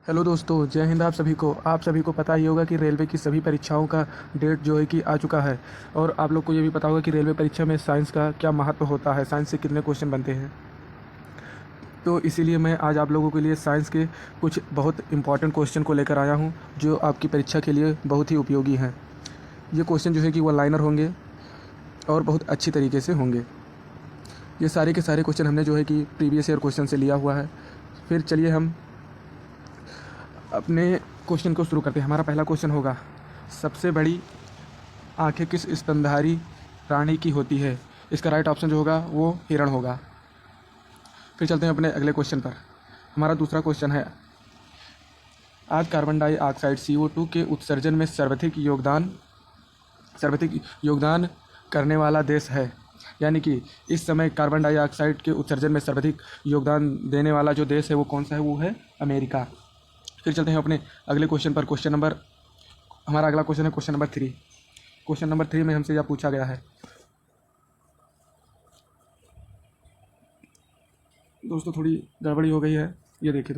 Hello दोस्तों, जय हिंद। आप सभी को पता ही होगा कि रेलवे की सभी परीक्षाओं का डेट जो है कि आ चुका है। और आप लोग को ये भी पता होगा कि रेलवे परीक्षा में साइंस का क्या महत्व होता है, साइंस से कितने क्वेश्चन बनते हैं। तो इसीलिए मैं आज आप लोगों के लिए साइंस के कुछ बहुत इंपॉर्टेंट क्वेश्चन को लेकर आया हूँ, जो आपकी परीक्षा के लिए बहुत ही उपयोगी हैं। ये क्वेश्चन जो है कि वो लाइनर होंगे और बहुत अच्छी तरीके से होंगे। ये सारे के सारे क्वेश्चन हमने जो है कि प्रीवियस ईयर क्वेश्चन से लिया हुआ है। फिर चलिए हम अपने क्वेश्चन को शुरू करते हैं। हमारा पहला क्वेश्चन होगा, सबसे बड़ी आंखें किस स्तनधारी प्राणी की होती है? इसका राइट ऑप्शन जो होगा वो हिरण होगा। फिर चलते हैं अपने अगले क्वेश्चन पर। हमारा दूसरा क्वेश्चन है, आज कार्बन डाइऑक्साइड CO2 के उत्सर्जन में सर्वाधिक योगदान करने वाला देश है। यानी कि इस समय कार्बन डाइऑक्साइड के उत्सर्जन में सर्वाधिक योगदान देने वाला जो देश है वो कौन सा है? वो है अमेरिका। फिर चलते हैं अपने अगले क्वेश्चन पर। हमारा अगला क्वेश्चन है क्वेश्चन नंबर 3। क्वेश्चन नंबर 3 में हमसे यह पूछा गया है, दोस्तों थोड़ी गड़बड़ी हो गई है, ये देखिए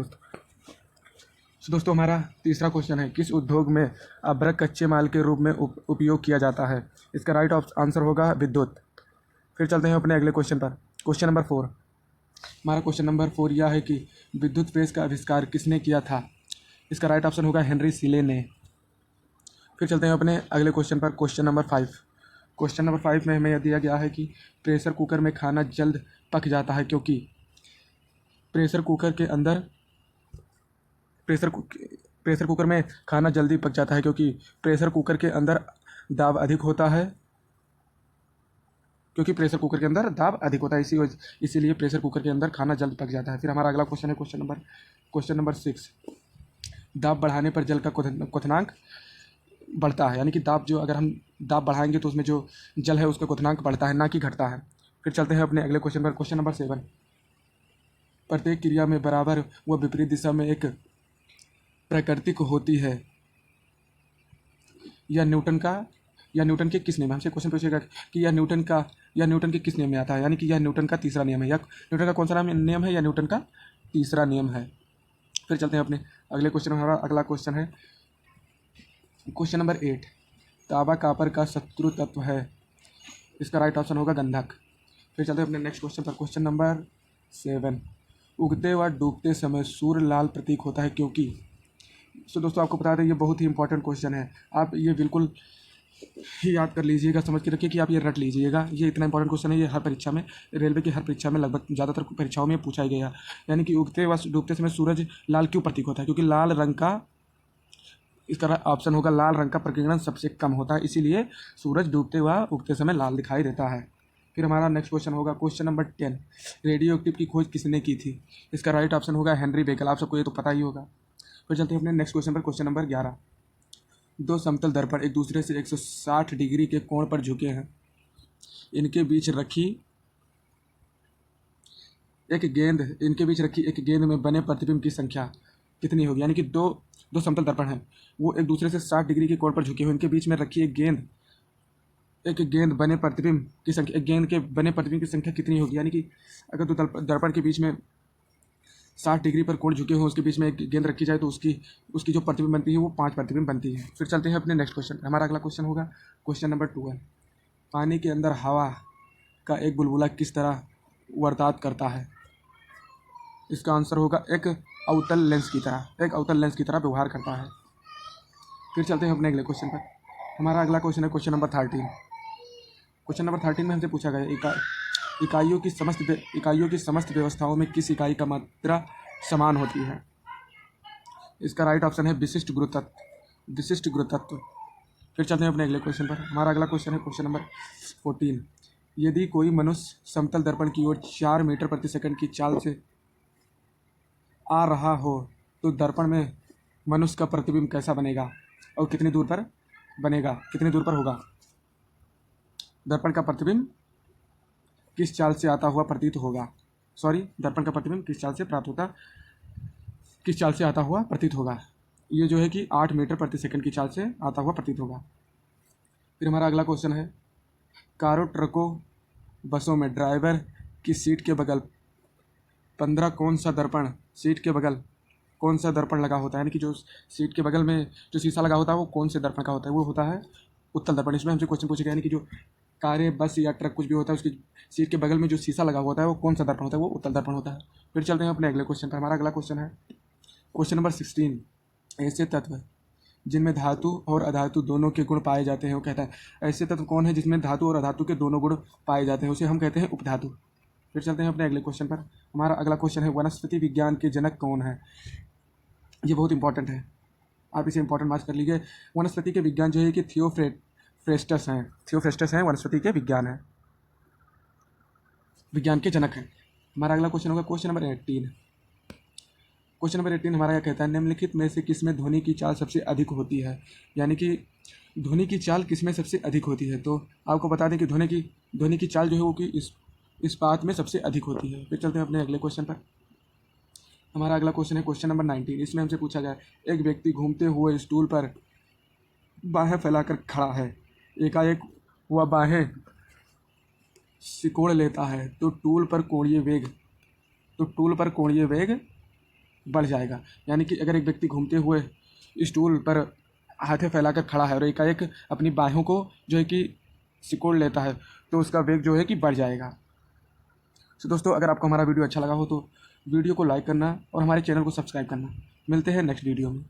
दोस्तों हमारा तीसरा क्वेश्चन है, किस उद्योग में अभ्रक कच्चे माल के रूप में उपयोग किया जाता है? इसका राइट आंसर होगा विद्युत। फिर चलते हैं अपने अगले क्वेश्चन पर। Question number 4। हमारा क्वेश्चन नंबर 4 यह है कि विद्युत प्रेस का आविष्कार किसने किया था? इसका राइट ऑप्शन होगा हेनरी सीले ने। फिर चलते हैं अपने अगले क्वेश्चन पर। Question number 5। क्वेश्चन नंबर 5 में हमें यह दिया गया है कि प्रेशर कुकर में खाना जल्द पक जाता है क्योंकि प्रेशर कुकर के अंदर प्रेशर प्रेशर कुकर में खाना जल्दी पक जाता है क्योंकि प्रेशर कुकर के अंदर दाब अधिक होता है। इसीलिए प्रेशर कुकर के अंदर खाना जल्द पक जाता है। फिर हमारा अगला क्वेश्चन है क्वेश्चन नंबर 6। दाब बढ़ाने पर जल का क्वथनांक बढ़ता है। यानी कि अगर हम दाब बढ़ाएंगे तो उसमें जो जल है उसका क्वथनांक बढ़ता है, ना कि घटता है। फिर चलते हैं अपने अगले क्वेश्चन पर। Question number 7। प्रत्येक क्रिया में बराबर व विपरीत दिशा में एक प्राकृतिक होती है। यह न्यूटन के किस नियम में? हमसे क्वेश्चन पूछेगा कि यह न्यूटन के किस नियम में आता है? यानी कि यह न्यूटन का तीसरा नियम है। यह न्यूटन का कौन सा नियम है? यह न्यूटन का तीसरा नियम है। फिर चलते हैं अपने अगले क्वेश्चन। हमारा अगला क्वेश्चन है क्वेश्चन नंबर 8। तांबा कॉपर का शत्रु तत्व है। इसका राइट ऑप्शन होगा गंधक। फिर चलते हैं अपने नेक्स्ट क्वेश्चन पर। Question number 7। उगते व डूबते समय सूर्य लाल प्रतीक होता है क्योंकि। दोस्तों आपको बता दें ये बहुत ही इंपॉर्टेंट क्वेश्चन है। आप ये बिल्कुल ही याद कर लीजिएगा, समझ के रखिए कि आप ये रट लीजिएगा। ये इतना इंपॉर्टेंट क्वेश्चन है, ये हर परीक्षा में, रेलवे की हर परीक्षा में, लगभग ज़्यादातर परीक्षाओं में पूछा ही गया। यानी कि उगते व डूबते समय सूरज लाल क्यों प्रतीक होता है? क्योंकि लाल रंग का, इसका ऑप्शन होगा लाल रंग का प्रकीर्णन सबसे कम होता है, इसीलिए सूरज डूबते व उगते समय लाल दिखाई देता है। फिर हमारा नेक्स्ट क्वेश्चन होगा क्वेश्चन नंबर 10। रेडियो एक्टिव की खोज किसने की थी? इसका राइट ऑप्शन होगा हेनरी बेकल। आप सबको ये तो पता ही होगा। फिर चलते हैं अपने नेक्स्ट क्वेश्चन पर। Question number 11। दो समतल दर्पण एक दूसरे से 160 डिग्री के कोण पर झुके हैं। इनके बीच रखी इनके बीच रखी एक गेंद में बने प्रतिबिंब की संख्या कितनी होगी? यानी कि दो समतल दर्पण हैं, वो एक दूसरे से 60 डिग्री के कोण पर झुके हुए, इनके बीच में रखी एक गेंद बने प्रतिबिंब की संख्या, एक गेंद के बने प्रतिबिंब की संख्या कितनी होगी? यानी कि अगर दो दर्पण के बीच में 60 डिग्री पर कोण झुके हुए, उसके बीच में एक गेंद रखी जाए तो उसकी जो प्रतिबिंब बनती है वो 5 प्रतिबिंब बनती है। फिर चलते हैं अपने नेक्स्ट क्वेश्चन। हमारा अगला क्वेश्चन होगा क्वेश्चन नंबर 12। पानी के अंदर हवा का एक बुलबुला किस तरह वर्ताव करता है? इसका आंसर होगा एक अवतल लेंस की तरह व्यवहार करता है। फिर चलते हैं अपने अगले क्वेश्चन पर। हमारा अगला क्वेश्चन है क्वेश्चन नंबर 13। क्वेश्चन नंबर 13 में हमसे पूछा गया इकाइयों की समस्त व्यवस्थाओं में किस इकाई का मात्रा समान होती है? इसका राइट ऑप्शन है विशिष्ट गुरुत्व। फिर चलते हैं अपने अगले क्वेश्चन पर। हमारा अगला क्वेश्चन है क्वेश्चन नंबर 14। यदि कोई मनुष्य समतल दर्पण की ओर 4 मीटर प्रति सेकंड की चाल से आ रहा हो तो दर्पण में मनुष्य का प्रतिबिंब कैसा बनेगा और कितनी दूर पर होगा? दर्पण का प्रतिबिंब किस चाल से आता हुआ प्रतीत होगा? दर्पण का प्रतिबिंब किस चाल से आता हुआ प्रतीत होगा? ये जो है कि 8 मीटर प्रति सेकंड की चाल से आता हुआ प्रतीत होगा। फिर हमारा अगला क्वेश्चन है, कारों, ट्रकों, बसों में ड्राइवर की सीट के बगल 15 कौन सा कौन सा दर्पण लगा होता है, यानी कि जो सीट के बगल में जो शीशा लगा होता है वो कौन से दर्पण का होता है, वो होता है उत्तल दर्पण। इसमें हमसे क्वेश्चन पूछेगा, यानी कि जो कारें, बस या ट्रक कुछ भी होता है उसकी सीट के बगल में जो शीशा लगा होता है वो कौन सा दर्पण होता है, वो उत्तल दर्पण होता है। फिर चलते हैं अपने अगले क्वेश्चन पर। हमारा अगला क्वेश्चन है क्वेश्चन नंबर 16। ऐसे तत्व जिनमें धातु और अधातु दोनों के गुण पाए जाते हैं, वो कहता है ऐसे तत्व कौन है जिसमें धातु और अधातु के दोनों गुण पाए जाते हैं, उसे हम कहते हैं उपधातु। फिर चलते हैं अपने अगले क्वेश्चन पर। हमारा अगला क्वेश्चन है वनस्पति विज्ञान के जनक कौन है। ये बहुत इंपॉर्टेंट है, आप इसे इंपॉर्टेंट मार्क कर लीजिए। वनस्पति के विज्ञान जो है कि थियोफ्रेस्टस हैं। थियोफ्रेस्टस हैं वनस्पति के विज्ञान के जनक हैं। हमारा अगला क्वेश्चन होगा क्वेश्चन नंबर 18। क्वेश्चन नंबर 18 हमारा क्या कहता है, निम्नलिखित में से किसमें ध्वनि की चाल सबसे अधिक होती है, यानी कि ध्वनि की चाल किसमें सबसे अधिक होती है। तो आपको बता दें कि ध्वनि की चाल जो है वो कि इस बात में सबसे अधिक होती है। फिर चलते हैं अपने अगले क्वेश्चन पर। हमारा अगला क्वेश्चन है क्वेश्चन नंबर 19। इसमें हमसे पूछा गया एक व्यक्ति घूमते हुए स्टूल पर बाहें फैलाकर खड़ा है, एकाएक वह बाहें सिकोड़ लेता है तो टूल पर कोणीय वेग बढ़ जाएगा। यानी कि अगर एक व्यक्ति घूमते हुए स्टूल पर हाथें फैलाकर खड़ा है और एकाएक अपनी बाहों को जो है कि सिकोड़ लेता है तो उसका वेग जो है कि बढ़ जाएगा। तो दोस्तों, अगर आपको हमारा वीडियो अच्छा लगा हो तो वीडियो को लाइक करना और हमारे चैनल को सब्सक्राइब करना। मिलते हैं नेक्स्ट वीडियो में।